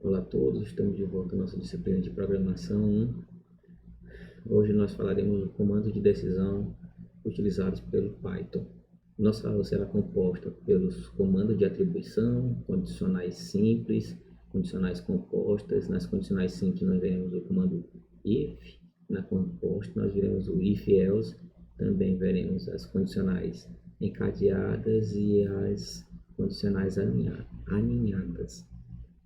Olá a todos, estamos de volta à nossa disciplina de programação 1. Hoje nós falaremos do comando de decisão utilizados pelo Python. Nossa aula será composta pelos comandos de atribuição, condicionais simples, condicionais compostas. Nas condicionais simples nós veremos o comando if, na composta nós veremos o if-else, também veremos as condicionais encadeadas e as condicionais aninhadas.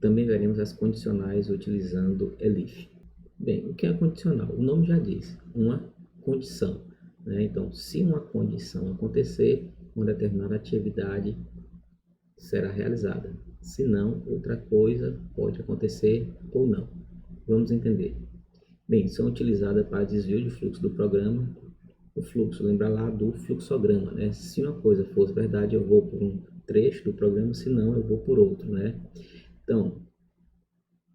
Também veremos as condicionais utilizando elif. Bem, o que é condicional? O nome já diz, uma condição, né? Então, se uma condição acontecer, uma determinada atividade será realizada. Se não, outra coisa pode acontecer ou não. Vamos entender. Bem, são utilizadas para desvio de fluxo do programa. O fluxo, lembra lá do fluxograma, né? Se uma coisa fosse verdade, eu vou por um trecho do programa, se não, eu vou por outro, né? Então,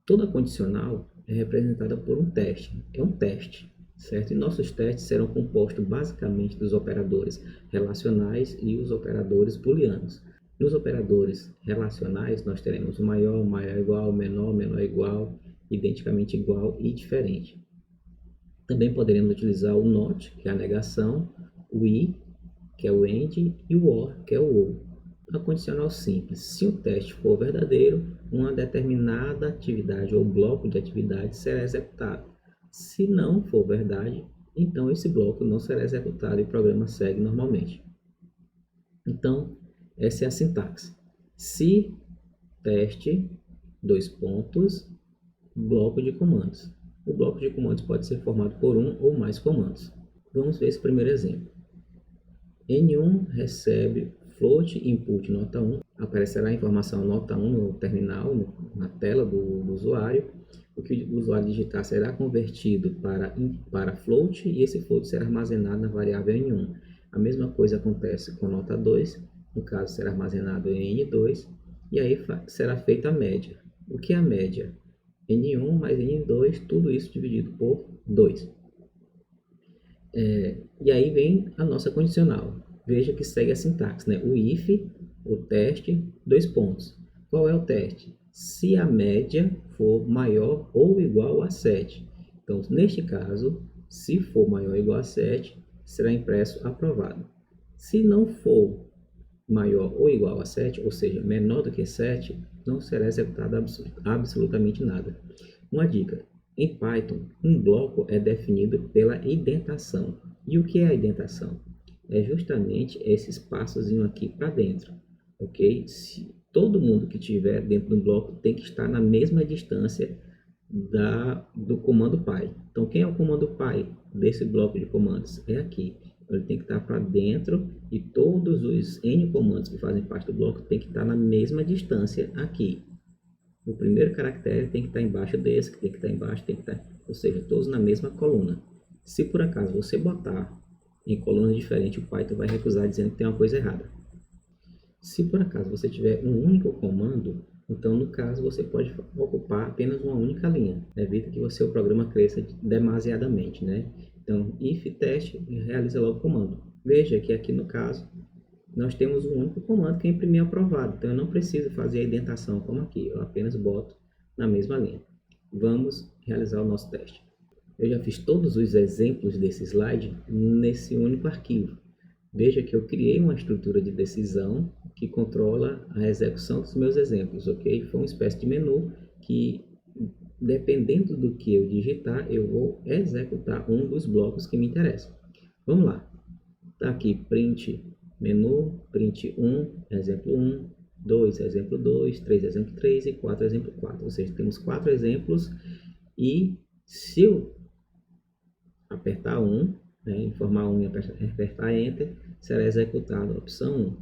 toda condicional é representada por um teste. É um teste, certo? E nossos testes serão compostos basicamente dos operadores relacionais e os operadores booleanos. Nos operadores relacionais, nós teremos o maior, maior igual, menor, menor igual, identicamente igual e diferente. Também poderemos utilizar o not, que é a negação, o i, que é o end, e o or, que é o ou. A condicional simples, se o teste for verdadeiro, uma determinada atividade ou bloco de atividade será executado. Se não for verdade, então esse bloco não será executado e o programa segue normalmente. Então, essa é a sintaxe. Se teste, dois pontos, bloco de comandos. O bloco de comandos pode ser formado por um ou mais comandos. Vamos ver esse primeiro exemplo. N1 recebe float input nota 1, aparecerá a informação nota 1 no terminal, na tela do usuário. O que o usuário digitar será convertido para float e esse float será armazenado na variável N1. A mesma coisa acontece com nota 2, no caso será armazenado em N2 e aí será feita a média. O que é a média? N1 mais N2, tudo isso dividido por 2. E aí vem a nossa condicional. Veja que segue a sintaxe, né? O if, o teste, dois pontos. Qual é o teste? Se a média for maior ou igual a 7. Então, neste caso, se for maior ou igual a 7, será impresso aprovado. Se não for maior ou igual a 7, ou seja, menor do que 7, não será executado absolutamente nada. Uma dica. Em Python, um bloco é definido pela indentação. E o que é a indentação? É justamente esse espaçozinho aqui para dentro, ok? Se todo mundo que estiver dentro do bloco tem que estar na mesma distância do comando py. Então, quem é o comando py desse bloco de comandos? É aqui. Ele tem que estar para dentro e todos os N comandos que fazem parte do bloco tem que estar na mesma distância aqui. O primeiro caractere tem que estar embaixo desse, que tem que estar embaixo, tem que estar, ou seja, todos na mesma coluna. Se por acaso você botar em colunas diferentes, o Python vai recusar dizendo que tem uma coisa errada. Se por acaso você tiver um único comando, então no caso você pode ocupar apenas uma única linha. Evita que o seu programa cresça demasiadamente, né? Então, if teste realiza logo o comando. Veja que aqui no caso nós temos um único comando que é imprimir aprovado. Então eu não preciso fazer a indentação como aqui, eu apenas boto na mesma linha. Vamos realizar o nosso teste. Eu já fiz todos os exemplos desse slide nesse único arquivo. Veja que eu criei uma estrutura de decisão que controla a execução dos meus exemplos, ok? Foi uma espécie de menu que, dependendo do que eu digitar, eu vou executar um dos blocos que me interessam. Vamos lá. Está aqui print menu, print 1, exemplo 1, 2, exemplo 2, 3, exemplo 3 e 4, exemplo 4. Ou seja, temos 4 exemplos e se eu apertar 1, né, informar 1 e apertar Enter, será executado a opção 1.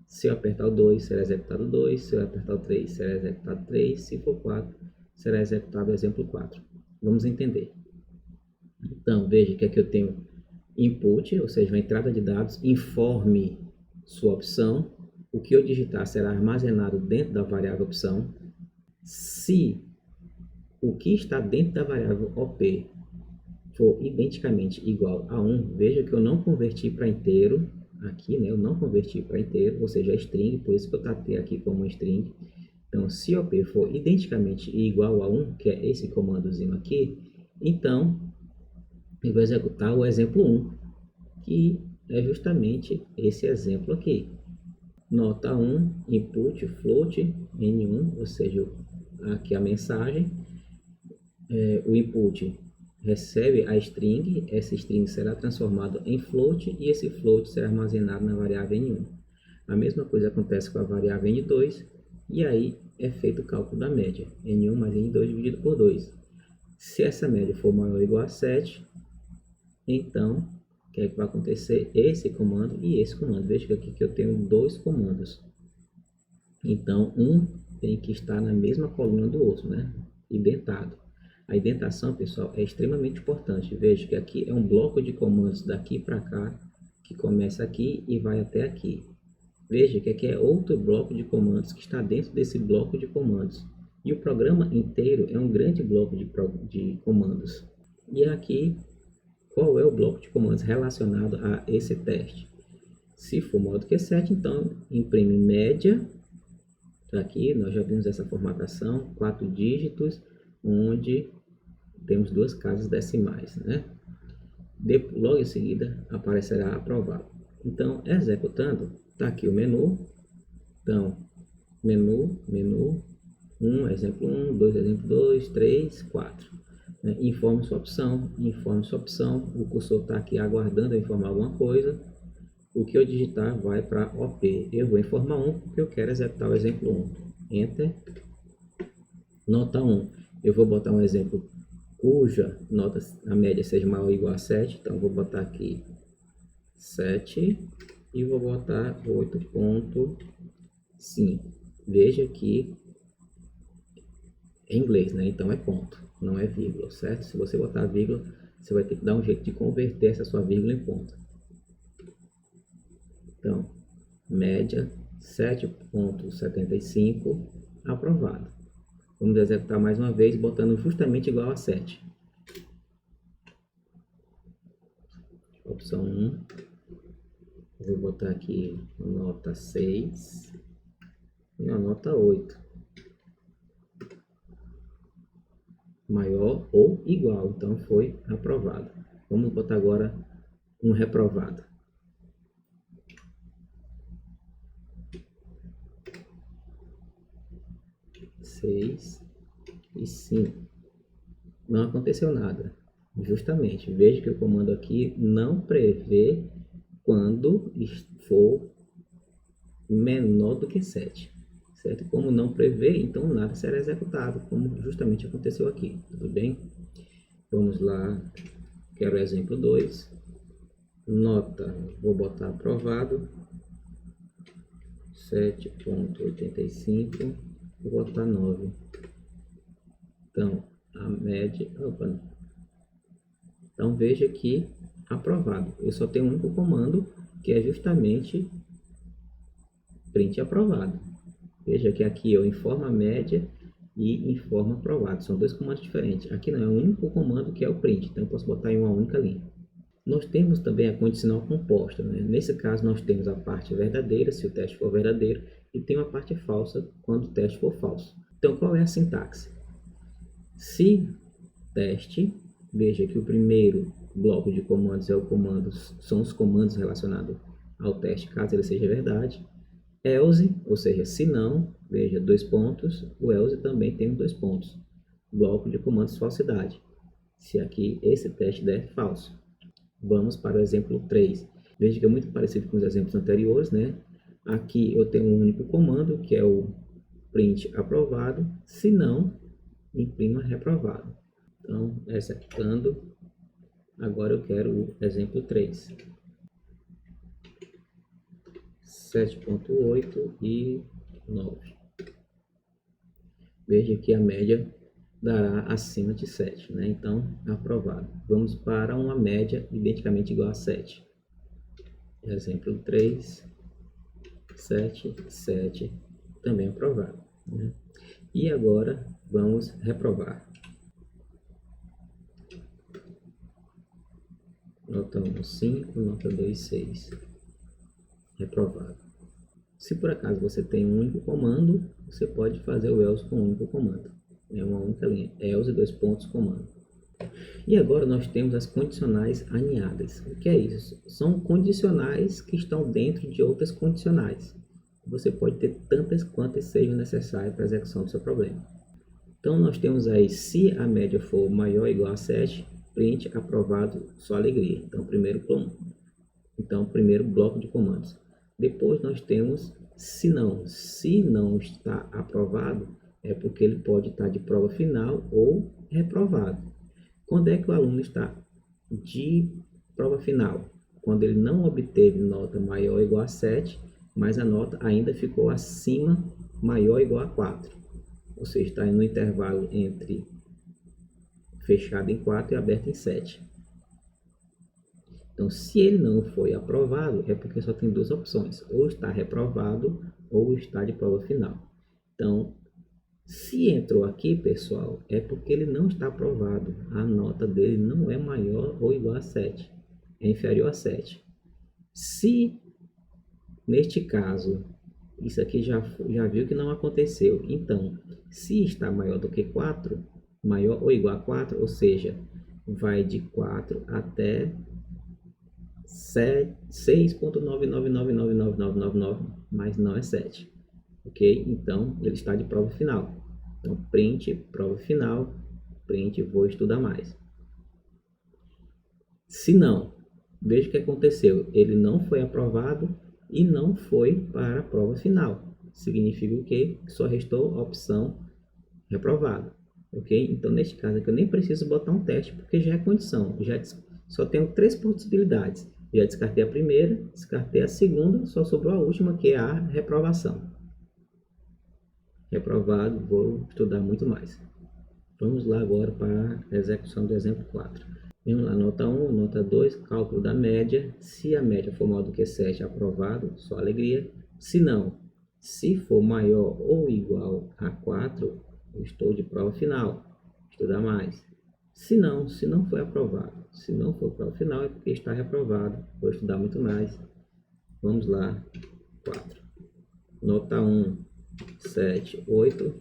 Se eu apertar o 2, será executado o 2. Se eu apertar o 3, será executado o 3. Se for 4, será executado o exemplo 4. Vamos entender. Então, veja que aqui eu tenho input, ou seja, uma entrada de dados, informe sua opção. O que eu digitar será armazenado dentro da variável opção. Se o que está dentro da variável op for identicamente igual a 1, veja que eu não converti para inteiro, aqui, né, eu não converti para inteiro, ou seja, é string, por isso que eu tratei aqui como string. Então, se OP for identicamente igual a 1, que é esse comandozinho aqui, então eu vou executar o exemplo 1, que é justamente esse exemplo aqui. Nota 1, input float N1, ou seja, aqui a mensagem, o input recebe a string, essa string será transformada em float e esse float será armazenado na variável N1. A mesma coisa acontece com a variável N2 e aí é feito o cálculo da média, N1 mais N2 dividido por 2. Se essa média for maior ou igual a 7, então o que é que vai acontecer? Esse comando e esse comando. Veja que aqui que eu tenho dois comandos. Então, um tem que estar na mesma coluna do outro, né? Identado. A indentação, pessoal, é extremamente importante. Veja que aqui é um bloco de comandos daqui para cá, que começa aqui e vai até aqui. Veja que aqui é outro bloco de comandos que está dentro desse bloco de comandos. E o programa inteiro é um grande bloco de comandos. E aqui, qual é o bloco de comandos relacionado a esse teste? Se for maior do que 7, então imprime média. Aqui nós já vimos essa formatação, 4 dígitos, onde temos duas casas decimais, né? Logo em seguida aparecerá aprovado. Então, executando, está aqui o menu. Então, menu, 1, exemplo 1, 2, exemplo 2, 3, 4. Informe sua opção. O cursor está aqui aguardando eu informar alguma coisa. O que eu digitar vai para OP. Eu vou informar 1 porque eu quero executar o exemplo 1. Enter. Nota 1. Eu vou botar um exemplo cuja nota, a média seja maior ou igual a 7. Então, vou botar aqui 7 e vou botar 8.5. Veja que é inglês, né? Então é ponto, não é vírgula, certo? Se você botar vírgula, você vai ter que dar um jeito de converter essa sua vírgula em ponto. Então, média 7.75, aprovado. Vamos executar mais uma vez, botando justamente igual a 7. Opção 1. Vou botar aqui nota 6 e a nota 8. Maior ou igual, então foi aprovado. Vamos botar agora um reprovado. 6 e 5. Não aconteceu nada. Justamente, veja que o comando aqui não prevê quando for menor do que 7. Certo? Como não prevê, então nada será executado, como justamente aconteceu aqui. Tudo bem? Vamos lá. Quero o exemplo 2. Nota, vou botar aprovado. 7.85. Vou botar 9. Então, a média... Opa. Então, veja que aprovado. Eu só tenho um único comando, que é justamente print aprovado. Veja que aqui eu informo a média e informo aprovado. São dois comandos diferentes. Aqui não, é um único comando que é o print. Então, eu posso botar em uma única linha. Nós temos também a condicional composta, né? Nesse caso, nós temos a parte verdadeira, se o teste for verdadeiro, e tem uma parte falsa quando o teste for falso. Então, qual é a sintaxe? Se teste, veja que o primeiro bloco de comandos são os comandos relacionados ao teste, caso ele seja verdade. Else, ou seja, se não, veja, 2 pontos, o else também tem 2 pontos. Bloco de comandos falsidade, se aqui esse teste der falso. Vamos para o exemplo 3. Veja que é muito parecido com os exemplos anteriores, né? Aqui eu tenho um único comando, que é o print aprovado, se não, imprima reprovado. Então, executando, agora eu quero o exemplo 3. 7.8 e 9. Veja que a média dará acima de 7, né? Então, aprovado. Vamos para uma média identicamente igual a 7. Exemplo 3, 7, 7, também aprovado, né? E agora, vamos reprovar. Nota 1, 5, nota 2, 6. Reprovado. Se por acaso você tem um único comando, você pode fazer o else com um único comando. É uma única linha, else dois pontos comando. E agora nós temos as condicionais aninhadas. O que é isso? São condicionais que estão dentro de outras condicionais. Você pode ter tantas quantas sejam necessárias para a execução do seu problema. Então nós temos aí, se a média for maior ou igual a 7, print aprovado, só alegria. Então primeiro bloco de comandos. Depois nós temos se não está aprovado, é porque ele pode estar de prova final ou reprovado. Quando é que o aluno está de prova final? Quando ele não obteve nota maior ou igual a 7, mas a nota ainda ficou acima, maior ou igual a 4. Ou seja, está no intervalo entre fechado em 4 e aberto em 7. Então, se ele não foi aprovado, é porque só tem duas opções. Ou está reprovado, ou está de prova final. Então, se entrou aqui, pessoal, é porque ele não está aprovado. A nota dele não é maior ou igual a 7. É inferior a 7. Se, neste caso, isso aqui já viu que não aconteceu. Então, se está maior do que 4, maior ou igual a 4, ou seja, vai de 4 até 6.9999999, mas não é 7. Ok? Então, ele está de prova final. Então, print, prova final, print, vou estudar mais. Se não, veja o que aconteceu. Ele não foi aprovado e não foi para a prova final. Significa o quê? Que só restou a opção reprovado. Ok? Então, neste caso aqui, eu nem preciso botar um teste, porque já é condição. Só tenho 3 possibilidades. Já descartei a primeira, descartei a segunda, só sobrou a última, que é a reprovação. Reprovado, vou estudar muito mais. Vamos lá agora para a execução do exemplo 4. Vamos lá, nota 1, nota 2, cálculo da média. Se a média for maior do que 7, aprovado, só alegria. Se não, se for maior ou igual a 4, eu estou de prova final, estudar mais. Se não foi aprovado, se não for prova final, é porque está reprovado, vou estudar muito mais. Vamos lá, 4. Nota 1, 7, 8,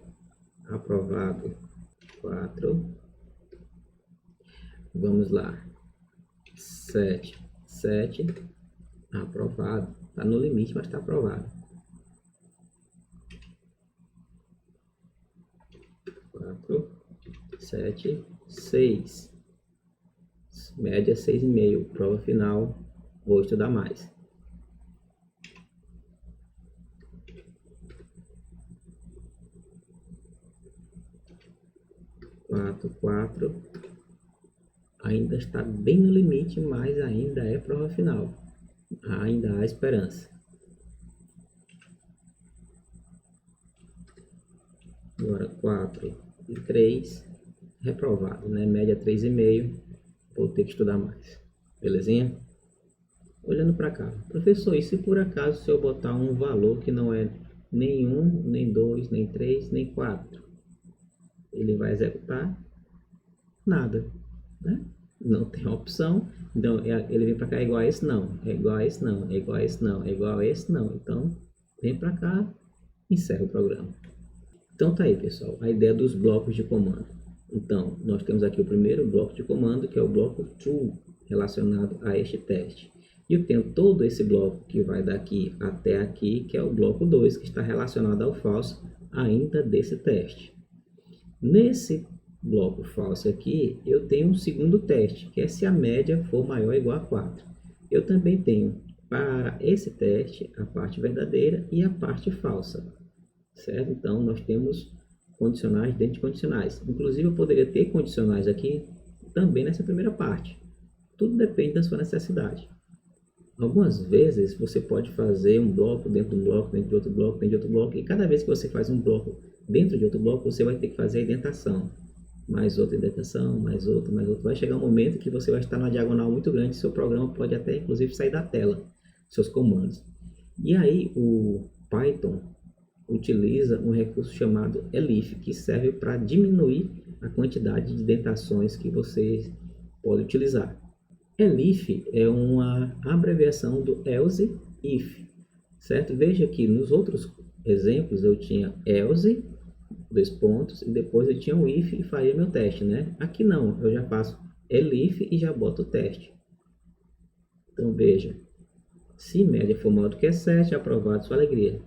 aprovado, 4. Vamos lá, 7, aprovado. Está no limite, mas está aprovado. 4, 7, 6. Média 6,5. Prova final, vou estudar mais. 4. Ainda está bem no limite, mas ainda é prova final. Ainda há esperança. Agora 4 e 3, reprovado, né? Média 3,5, vou ter que estudar mais. Belezinha? Olhando para cá, professor, e se por acaso se eu botar um valor que não é nem 1, nem 2, nem 3, nem 4, ele vai executar nada, né? Não tem opção, então ele vem para cá, é igual a esse não, é igual a esse não, é igual a esse não, é igual a esse não. Então, vem para cá, encerra o programa. Então tá aí, pessoal, a ideia dos blocos de comando. Então, nós temos aqui o primeiro bloco de comando, que é o bloco true, relacionado a este teste. E eu tenho todo esse bloco que vai daqui até aqui, que é o bloco 2, que está relacionado ao false ainda desse teste. Nesse bloco false aqui, eu tenho um segundo teste, que é se a média for maior ou igual a 4. Eu também tenho, para esse teste, a parte verdadeira e a parte falsa. Certo? Então, nós temos condicionais dentro de condicionais. Inclusive, eu poderia ter condicionais aqui também nessa primeira parte. Tudo depende da sua necessidade. Algumas vezes, você pode fazer um bloco dentro de um bloco, dentro de outro bloco, dentro de outro bloco. E cada vez que você faz um bloco dentro de outro bloco, você vai ter que fazer a indentação. Mais outra indentação, mais outra, mais outra. Vai chegar um momento que você vai estar numa diagonal muito grande. Seu programa pode até, inclusive, sair da tela. Seus comandos. E aí, o Python utiliza um recurso chamado elif, que serve para diminuir a quantidade de indentações que você pode utilizar. Elif é uma abreviação do else if. certo? Veja que nos outros exemplos eu tinha else, dois pontos, e depois eu tinha o if e faria meu teste, né? Aqui não, eu já faço elif e já boto o teste. Então veja, se média for maior do que 7, aprovado, sua alegria.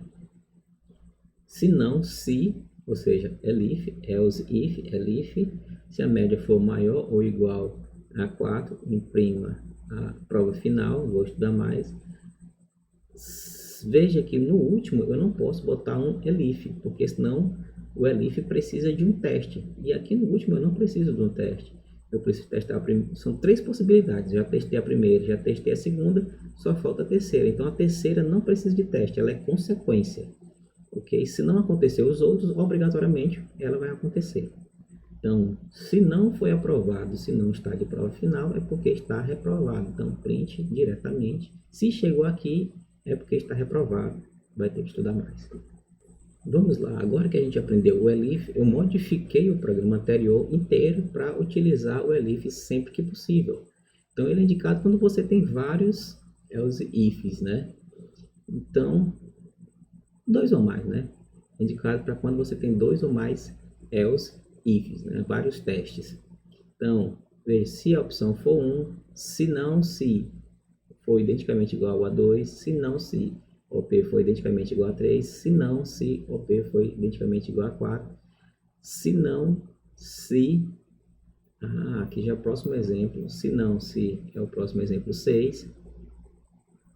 Se não, se, ou seja, elif, else, if, elif, se a média for maior ou igual a 4, imprima a prova final, vou estudar mais. Veja que no último eu não posso botar um elif, porque senão o elif precisa de um teste. E aqui no último eu não preciso de um teste. Eu preciso testar a primeira. São 3 possibilidades. Já testei a primeira, já testei a segunda, só falta a terceira. Então a terceira não precisa de teste, ela é consequência. Ok? Se não acontecer os outros, obrigatoriamente ela vai acontecer. Então, se não foi aprovado, se não está de prova final, é porque está reprovado. Então, print diretamente. Se chegou aqui, é porque está reprovado. Vai ter que estudar mais. Vamos lá. Agora que a gente aprendeu o elif, eu modifiquei o programa anterior inteiro para utilizar o elif sempre que possível. Então, ele é indicado quando você tem vários else ifs, né? Então, dois ou mais, né? Indicado para quando você tem dois ou mais else ifs, né? Vários testes. Então, veja, se a opção for 1, se não, se for identicamente igual a 2, se não, se OP for identicamente igual a 3, se não, se OP for identicamente igual a 4, se não, se... aqui já é o próximo exemplo. Se não, se é o próximo exemplo 6.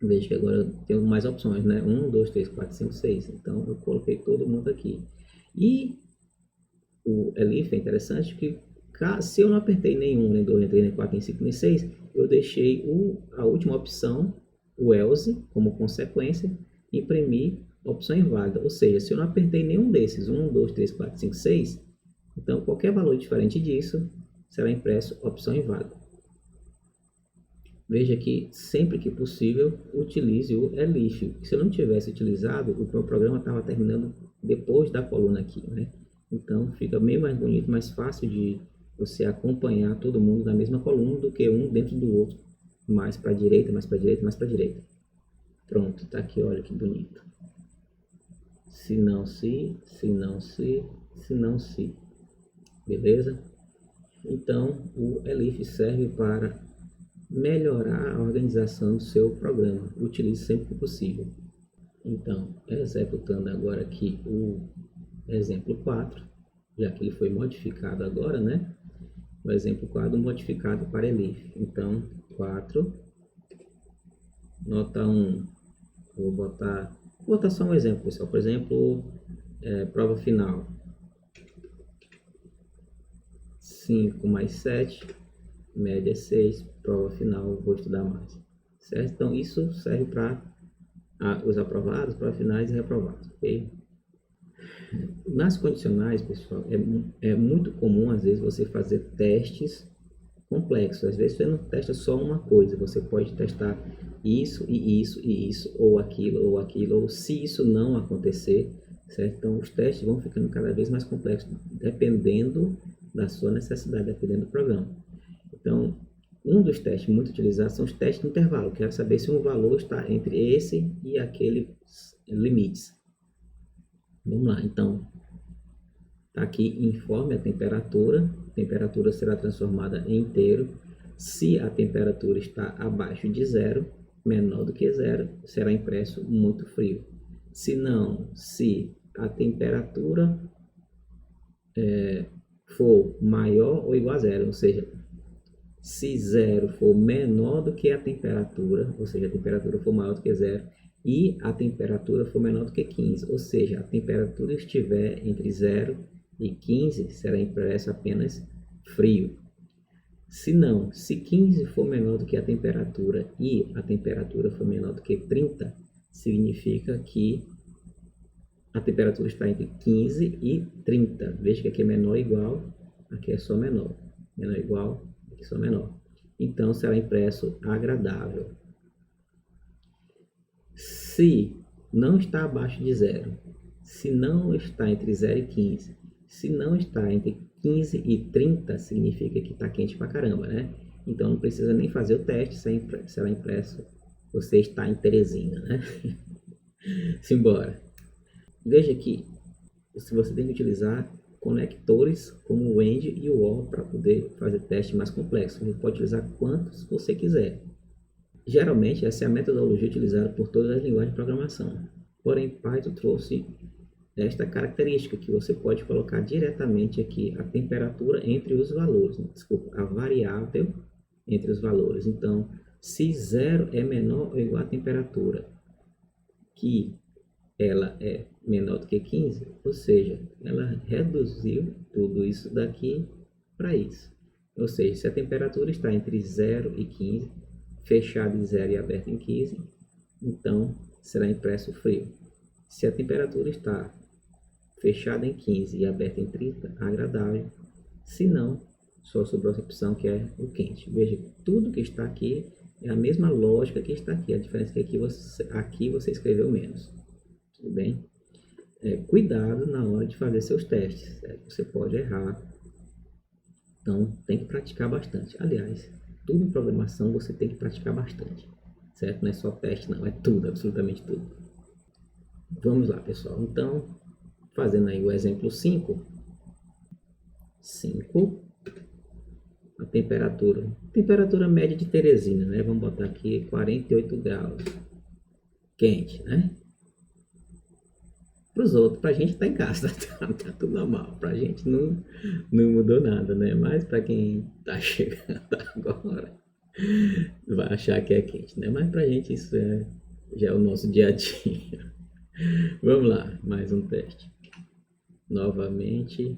Veja que agora eu tenho mais opções, né? 1, 2, 3, 4, 5, 6. Então, eu coloquei todo mundo aqui. E o elif é interessante que, se eu não apertei nenhum, nem 2, nem 3, nem 4, nem 5, nem 6, eu deixei a última opção, o else, como consequência, imprimir opção inválida. Ou seja, se eu não apertei nenhum desses, 1, 2, 3, 4, 5, 6, então qualquer valor diferente disso será impresso opção inválida. Veja que sempre que possível utilize o elif. Se eu não tivesse utilizado, o meu programa estava terminando depois da coluna aqui, né? Então fica bem mais bonito, mais fácil de você acompanhar todo mundo na mesma coluna do que um dentro do outro, mais para a direita, mais para a direita, mais para a direita. Pronto, tá aqui, olha que bonito. Se não se, se não se, se não se. Beleza? Então o elif serve para melhorar a organização do seu programa. Utilize sempre que possível. Então, executando agora aqui o exemplo 4, já que ele foi modificado agora, né? O exemplo 4 modificado para elif. Então, 4, nota 1. Vou botar só um exemplo, pessoal. Por exemplo, prova final. 5 mais 7, média 6, prova final, vou estudar mais. Certo? Então, isso serve para os aprovados, prova finais e reprovados, ok? Nas condicionais, pessoal, é muito comum, às vezes, você fazer testes complexos. Às vezes, você não testa só uma coisa, você pode testar isso e isso e isso, ou aquilo, ou se isso não acontecer, certo? Então, os testes vão ficando cada vez mais complexos, dependendo da sua necessidade, dependendo do programa. Então, um dos testes muito utilizados são os testes de intervalo, que é saber se um valor está entre esse e aquele limites. Vamos lá, então, está aqui, informe a temperatura será transformada em inteiro. Se a temperatura está abaixo de zero, menor do que zero, será impresso muito frio. Se não, se a temperatura for maior ou igual a zero, ou seja, se zero for menor do que a temperatura, ou seja, a temperatura for maior do que zero, e a temperatura for menor do que 15, ou seja, a temperatura estiver entre 0 e 15, será impresso apenas frio. Se não, se 15 for menor do que a temperatura e a temperatura for menor do que 30, significa que a temperatura está entre 15 e 30. Veja que aqui é menor ou igual, aqui é só menor. Menor ou igual, aqui é só menor. Então, será impresso agradável. Se não está abaixo de zero, se não está entre 0 e 15, se não está entre 15 e 30, significa que está quente pra caramba, né? Então, não precisa nem fazer o teste, será impresso. Você está em Teresina, né? Simbora. Veja que se você tem que utilizar conectores como o AND e o OR para poder fazer teste mais complexo. Você pode utilizar quantos você quiser. Geralmente, essa é a metodologia utilizada por todas as linguagens de programação. Porém, Python trouxe esta característica que você pode colocar diretamente aqui a temperatura entre os valores, desculpa, a variável entre os valores. Então, se 0 é menor ou igual à temperatura, que ela é menor do que 15, ou seja, ela reduziu tudo isso daqui para isso. Ou seja, se a temperatura está entre 0 e 15, fechada em 0 e aberta em 15, então será impresso frio. Se a temperatura está fechada em 15 e aberta em 30, agradável. Se não, só sobrou essa opção que é o quente. Veja, tudo que está aqui é a mesma lógica que está aqui. A diferença é que aqui você escreveu menos. Tudo bem? Cuidado na hora de fazer seus testes. Certo? Você pode errar. Então, tem que praticar bastante. Aliás, tudo em programação você tem que praticar bastante. Certo? Não é só teste, não. É tudo, absolutamente tudo. Vamos lá, pessoal. Então, fazendo aí o exemplo 5. 5. A temperatura média de Teresina, né? Vamos botar aqui 48 graus. Quente, né? Para os outros, para a gente tá em casa, tá tudo normal. Para a gente não mudou nada, né? Mas para quem tá chegando agora, vai achar que é quente, né? Mas para a gente isso já é o nosso dia a dia. Vamos lá, mais um teste. Novamente,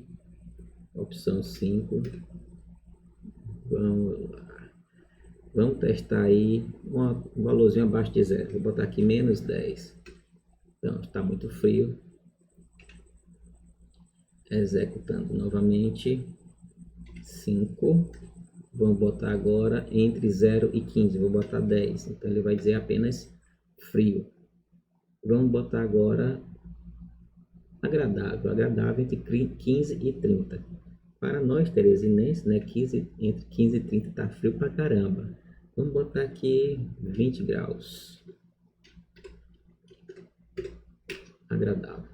opção 5. Vamos lá. Vamos testar aí um valorzinho abaixo de 0. Vou botar aqui menos 10. Então, está muito frio. Executando novamente. 5. Vamos botar agora entre 0 e 15. Vou botar 10. Então, ele vai dizer apenas frio. Vamos botar agora agradável. Agradável entre 15 e 30. Para nós, teresinenses, né, entre 15 e 30 está frio pra caramba. Vamos botar aqui 20 graus. Agradável.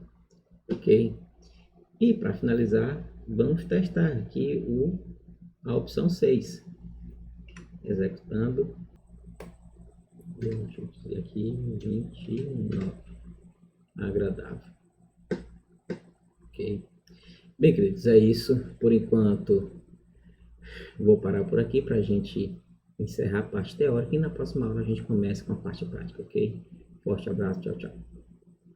Ok? E para finalizar, vamos testar aqui a opção 6. Executando. Deixa eu dizer aqui, 29. Agradável. Ok? Bem, queridos, é isso. Por enquanto, vou parar por aqui para a gente encerrar a parte teórica e na próxima aula a gente começa com a parte prática, ok? Forte abraço, tchau, tchau.